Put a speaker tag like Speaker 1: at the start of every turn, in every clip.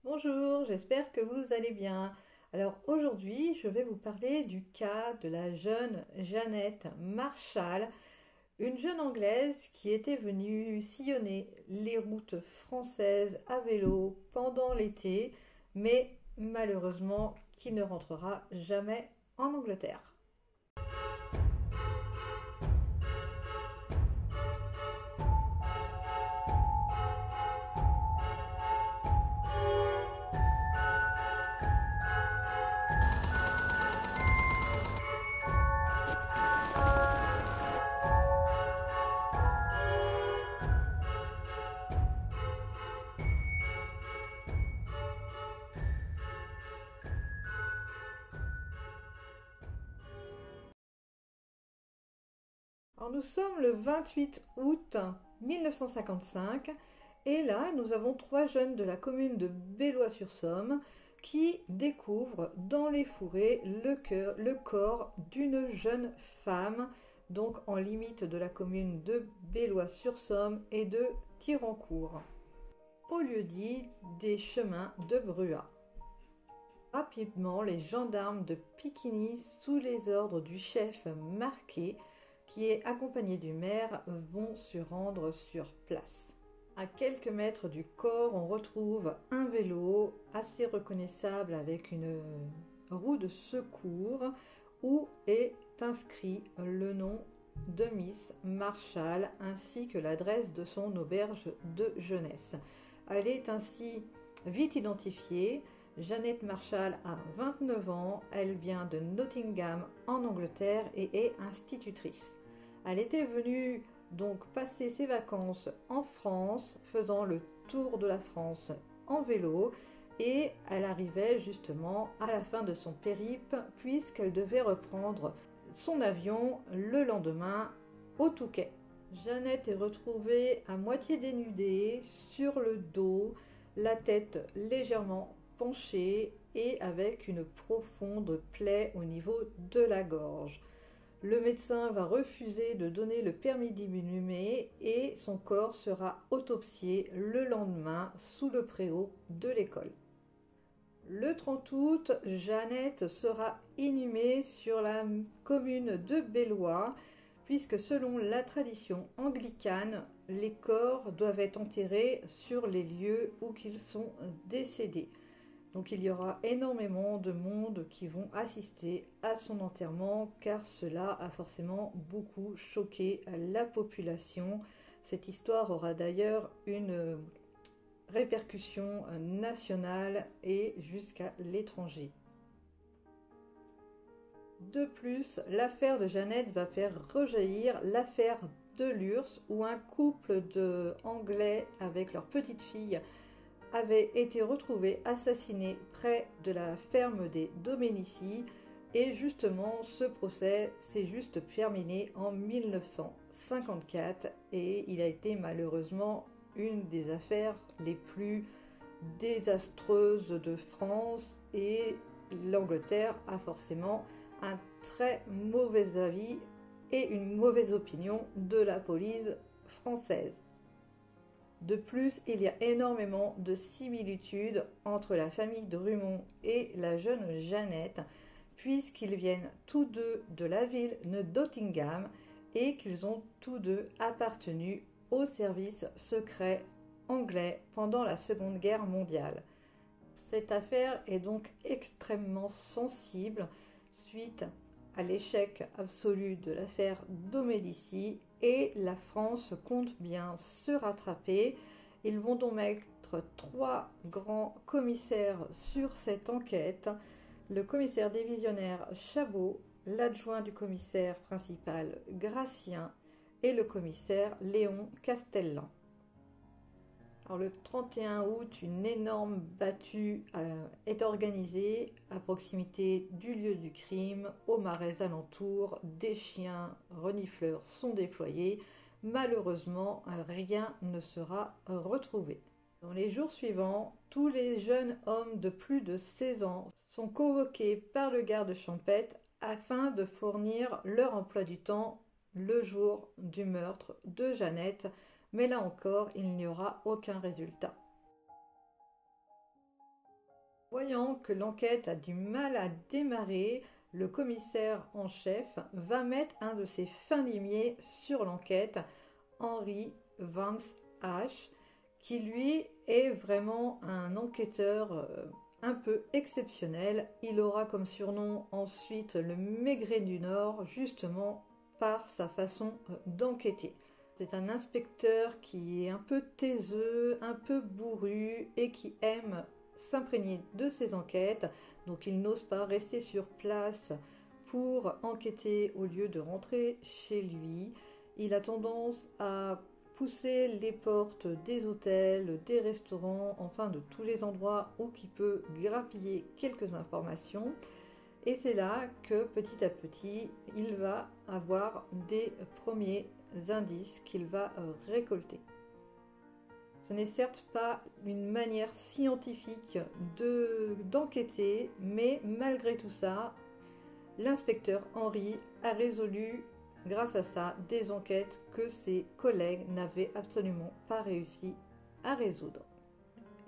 Speaker 1: Bonjour, j'espère que vous allez bien. Alors aujourd'hui, je vais vous parler du cas de la jeune Jeannette Marshall, une jeune Anglaise qui était venue sillonner les routes françaises à vélo pendant l'été, mais malheureusement qui ne rentrera jamais en Angleterre. Alors nous sommes le 28 août 1955 et là nous avons trois jeunes de la commune de Bellois-sur-Somme qui découvrent dans les fourrés le corps d'une jeune femme, donc en limite de la commune de Bellois-sur-Somme et de Tirancourt, au lieu-dit des chemins de Bruat. Rapidement, les gendarmes de Piquigny, sous les ordres du chef Marquet, qui est accompagné du maire, vont se rendre sur place. À quelques mètres du corps, on retrouve un vélo assez reconnaissable avec une roue de secours où est inscrit le nom de Miss Marshall ainsi que l'adresse de son auberge de jeunesse. Elle est ainsi vite identifiée. Jeannette Marshall a 29 ans, elle vient de Nottingham en Angleterre et est institutrice. Elle était venue donc passer ses vacances en France, faisant le tour de la France en vélo, et elle arrivait justement à la fin de son périple puisqu'elle devait reprendre son avion le lendemain au Touquet. Jeannette est retrouvée à moitié dénudée, sur le dos, la tête légèrement penchée et avec une profonde plaie au niveau de la gorge. Le médecin va refuser de donner le permis d'inhumer et son corps sera autopsié le lendemain sous le préau de l'école. Le 30 août, Jeannette sera inhumée sur la commune de Bellois, puisque selon la tradition anglicane, les corps doivent être enterrés sur les lieux où ils sont décédés. Donc il y aura énormément de monde qui vont assister à son enterrement car cela a forcément beaucoup choqué la population. Cette histoire aura d'ailleurs une répercussion nationale et jusqu'à l'étranger. De plus, l'affaire de Jeannette va faire rejaillir l'affaire de Lurs où un couple de Anglais avec leur petite fille avait été retrouvé assassiné près de la ferme des Domenici et justement ce procès s'est juste terminé en 1954 et il a été malheureusement une des affaires les plus désastreuses de France et l'Angleterre a forcément un très mauvais avis et une mauvaise opinion de la police française. De plus, il y a énormément de similitudes entre la famille Drummond et la jeune Jeannette, puisqu'ils viennent tous deux de la ville de Nottingham et qu'ils ont tous deux appartenu au service secret anglais pendant la Seconde Guerre mondiale. Cette affaire est donc extrêmement sensible suite à l'échec absolu de l'affaire Domenici et la France compte bien se rattraper. Ils vont donc mettre trois grands commissaires sur cette enquête. Le commissaire divisionnaire Chabot, l'adjoint du commissaire principal Gratien et le commissaire Léon Castellan. Alors le 31 août, une énorme battue est organisée à proximité du lieu du crime, aux marais alentours. Des chiens renifleurs sont déployés. Malheureusement, rien ne sera retrouvé. Dans les jours suivants, tous les jeunes hommes de plus de 16 ans sont convoqués par le garde champêtre afin de fournir leur emploi du temps le jour du meurtre de Jeannette. Mais là encore, il n'y aura aucun résultat. Voyant que l'enquête a du mal à démarrer, le commissaire en chef va mettre un de ses fins limiers sur l'enquête, Henry Vance Ash, qui lui est vraiment un enquêteur un peu exceptionnel. Il aura comme surnom ensuite le Maigret du Nord, justement par sa façon d'enquêter. C'est un inspecteur qui est un peu taiseux, un peu bourru et qui aime s'imprégner de ses enquêtes. Donc il n'ose pas rester sur place pour enquêter au lieu de rentrer chez lui. Il a tendance à pousser les portes des hôtels, des restaurants, enfin de tous les endroits où il peut grappiller quelques informations. Et c'est là que petit à petit, il va avoir des premiers indices qu'il va récolter. Ce n'est certes pas une manière scientifique d'enquêter, mais malgré tout ça, l'inspecteur Henry a résolu, grâce à ça, des enquêtes que ses collègues n'avaient absolument pas réussi à résoudre.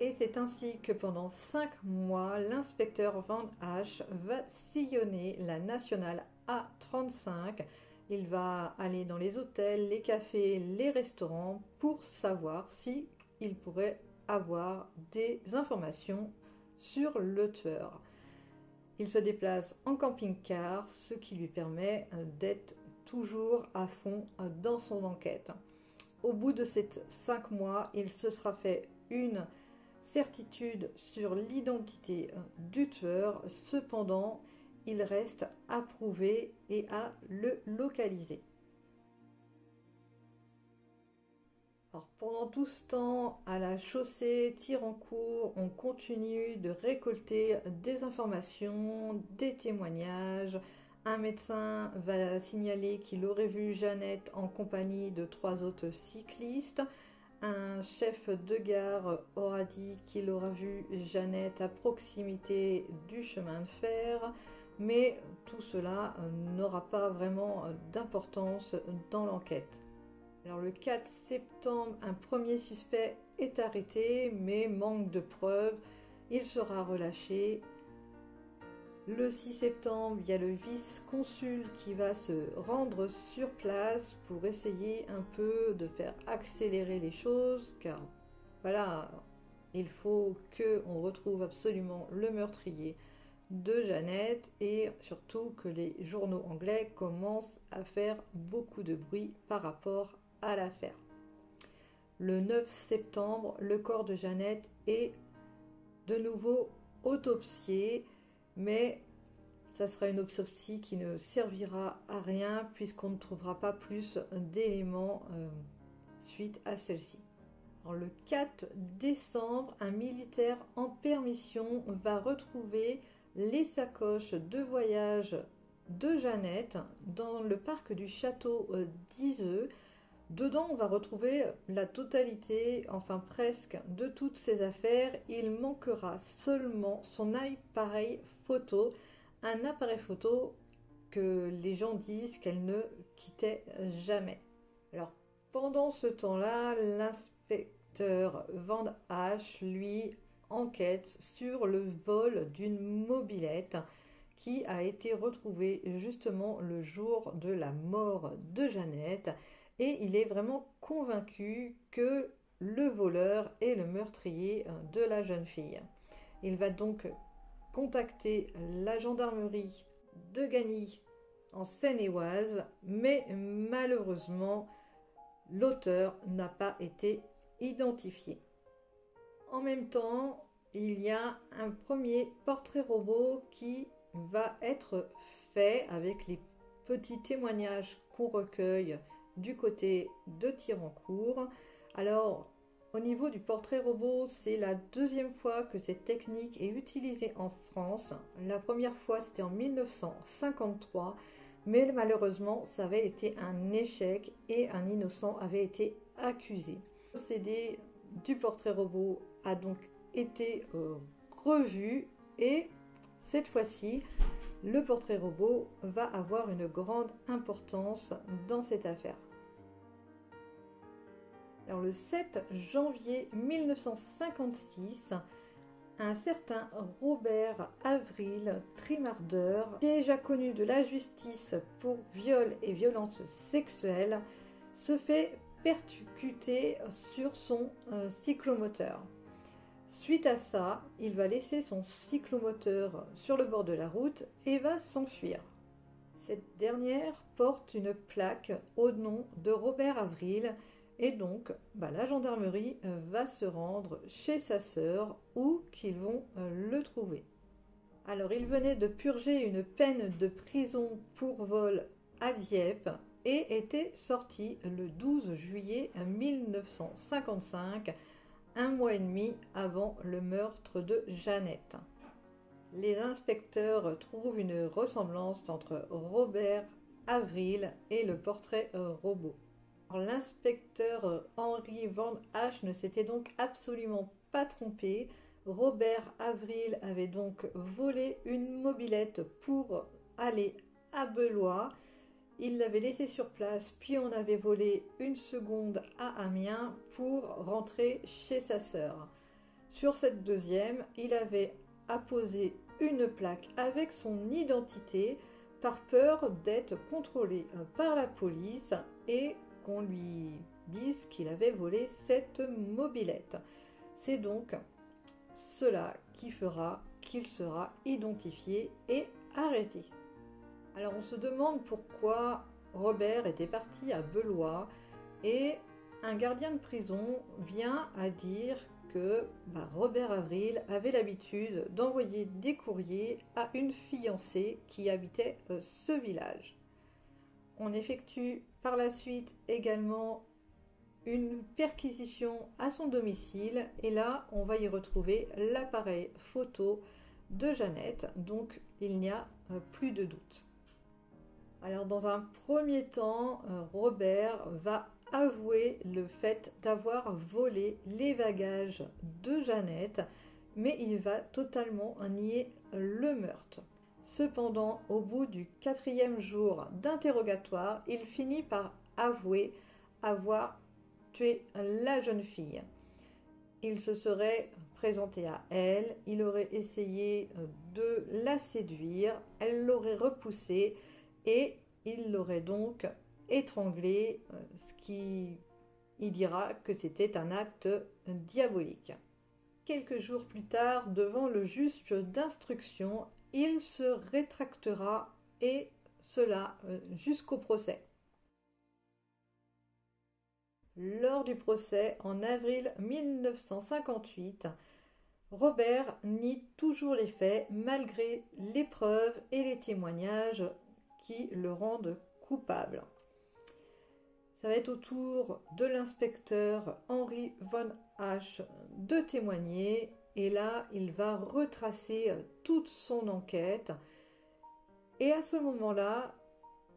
Speaker 1: Et c'est ainsi que pendant 5 mois, l'inspecteur Van Asch va sillonner la nationale A35. Il va aller dans les hôtels, les cafés, les restaurants pour savoir si il pourrait avoir des informations sur le tueur. Il se déplace en camping-car, ce qui lui permet d'être toujours à fond dans son enquête. Au bout de ces 5 mois, il se sera fait une certitude sur l'identité du tueur. Cependant, il reste à prouver et à le localiser. Alors, pendant tout ce temps, à la chaussée Tirancourt, on continue de récolter des informations, des témoignages. Un médecin va signaler qu'il aurait vu Jeannette en compagnie de 3 autres cyclistes. Un chef de gare aura dit qu'il aura vu Jeannette à proximité du chemin de fer, mais tout cela n'aura pas vraiment d'importance dans l'enquête. Alors le 4 septembre, un premier suspect est arrêté, mais manque de preuves, il sera relâché. Le 6 septembre, il y a le vice-consul qui va se rendre sur place pour essayer un peu de faire accélérer les choses, car voilà, il faut qu'on retrouve absolument le meurtrier de Jeannette et surtout que les journaux anglais commencent à faire beaucoup de bruit par rapport à l'affaire. Le 9 septembre, le corps de Jeannette est de nouveau autopsié, mais ça sera une autopsie qui ne servira à rien puisqu'on ne trouvera pas plus d'éléments suite à celle-ci. Le 4 décembre, un militaire en permission va retrouver les sacoches de voyage de Jeannette dans le parc du château d'Iseux. Dedans, on va retrouver la totalité, enfin presque, de toutes ses affaires. Il manquera seulement son appareil photo, un appareil photo que les gens disent qu'elle ne quittait jamais. Alors, pendant ce temps-là, l'inspecteur Van Asch, lui, enquête sur le vol d'une mobilette qui a été retrouvée justement le jour de la mort de Jeannette. Et il est vraiment convaincu que le voleur est le meurtrier de la jeune fille. Il va donc contacter la gendarmerie de Gagny en Seine-et-Oise, mais malheureusement, l'auteur n'a pas été identifié. En même temps, il y a un premier portrait robot qui va être fait avec les petits témoignages qu'on recueille du côté de Tirancourt. Alors, au niveau du portrait robot, c'est la deuxième fois que cette technique est utilisée en France. La première fois, c'était en 1953, mais malheureusement, ça avait été un échec et un innocent avait été accusé. Le procédé du portrait robot a donc été revu et cette fois-ci, le portrait robot va avoir une grande importance dans cette affaire. Alors le 7 janvier 1956, Un certain Robert Avril Trimarder, déjà connu de la justice pour viol et violences sexuelles, se fait percuter sur son cyclomoteur. Suite à ça, il va laisser son cyclomoteur sur le bord de la route et va s'enfuir. Cette dernière porte une plaque au nom de Robert Avril et donc la gendarmerie va se rendre chez sa sœur où qu'ils vont le trouver. Alors il venait de purger une peine de prison pour vol à Dieppe et était sorti le 12 juillet 1955, un mois et demi avant le meurtre de Jeannette. Les inspecteurs trouvent une ressemblance entre Robert Avril et le portrait robot. L'inspecteur Henry Van Hache ne s'était donc absolument pas trompé. Robert Avril avait donc volé une mobilette pour aller à Beloit. Il l'avait laissée sur place, puis en avait volé une seconde à Amiens pour rentrer chez sa sœur. Sur cette deuxième, il avait apposé une plaque avec son identité par peur d'être contrôlé par la police et qu'on lui dise qu'il avait volé cette mobilette. C'est donc cela qui fera qu'il sera identifié et arrêté. Alors on se demande pourquoi Robert était parti à Beloit et un gardien de prison vient à dire que Robert Avril avait l'habitude d'envoyer des courriers à une fiancée qui habitait ce village. On effectue par la suite également une perquisition à son domicile et là on va y retrouver l'appareil photo de Jeannette, donc il n'y a plus de doute. Alors dans un premier temps, Robert va avouer le fait d'avoir volé les bagages de Jeannette, mais il va totalement nier le meurtre. Cependant, au bout du 4e jour d'interrogatoire, il finit par avouer avoir tué la jeune fille. Il se serait présenté à elle, il aurait essayé de la séduire, elle l'aurait repoussé et il l'aurait donc étranglée, il dira que c'était un acte diabolique. Quelques jours plus tard, devant le juge d'instruction, il se rétractera et cela jusqu'au procès. Lors du procès en avril 1958, Robert nie toujours les faits malgré les preuves et les témoignages qui le rendent coupable. Ça va être au tour de l'inspecteur Henry Van Hache de témoigner et là il va retracer toute son enquête et à ce moment-là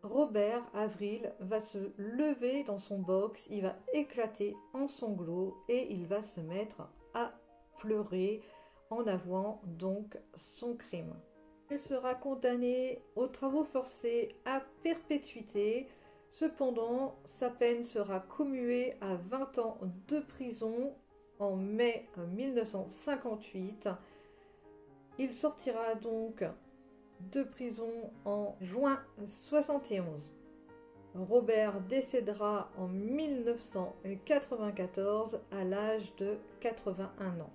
Speaker 1: Robert Avril va se lever dans son box, il va éclater en sanglots et il va se mettre à pleurer en avouant donc son crime. Il sera condamné aux travaux forcés à perpétuité. Cependant, sa peine sera commuée à 20 ans de prison en mai 1958. Il sortira donc de prison en juin 1971. Robert décédera en 1994 à l'âge de 81 ans.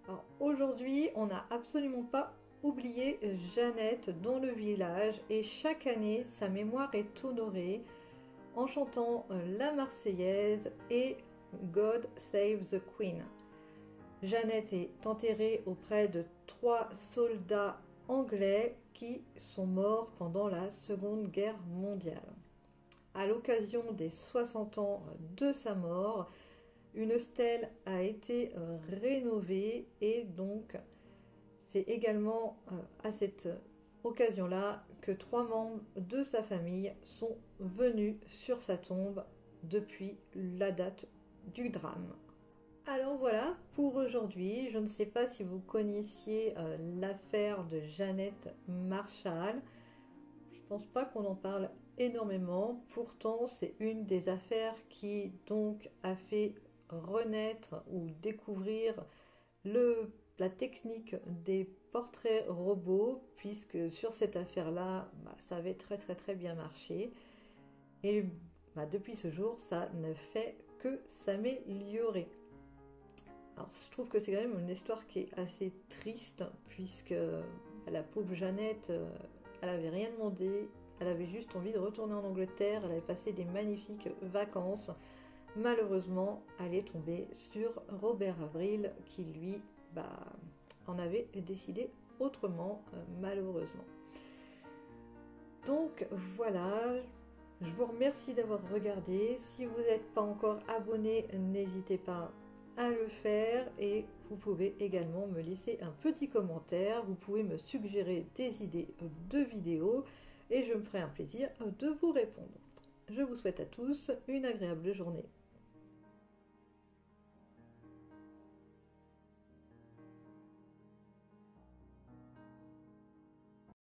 Speaker 1: Alors, aujourd'hui, on n'a absolument pas oublié Jeannette dans le village et chaque année, sa mémoire est honorée en chantant la Marseillaise et God Save the Queen. Jeannette est enterrée auprès de 3 soldats anglais qui sont morts pendant la Seconde Guerre mondiale. À l'occasion des 60 ans de sa mort, une stèle a été rénovée et donc c'est également à cette occasion-là que 3 membres de sa famille sont venus sur sa tombe depuis la date du drame. Alors voilà pour aujourd'hui. Je ne sais pas si vous connaissiez l'affaire de Jeannette Marshall. Je ne pense pas qu'on en parle énormément. Pourtant, c'est une des affaires qui donc a fait renaître ou découvrir la technique des portraits robots, puisque sur cette affaire-là, ça avait très bien marché. Et depuis ce jour, ça ne fait que s'améliorer. Alors, je trouve que c'est quand même une histoire qui est assez triste, puisque la pauvre Jeannette, elle avait rien demandé, elle avait juste envie de retourner en Angleterre, elle avait passé des magnifiques vacances. Malheureusement, elle est tombée sur Robert Avril, qui lui en avait décidé autrement, malheureusement. Donc voilà, je vous remercie d'avoir regardé. Si vous n'êtes pas encore abonné, n'hésitez pas à le faire, et vous pouvez également me laisser un petit commentaire. Vous pouvez me suggérer des idées de vidéos et je me ferai un plaisir de vous répondre. Je vous souhaite à tous une agréable journée.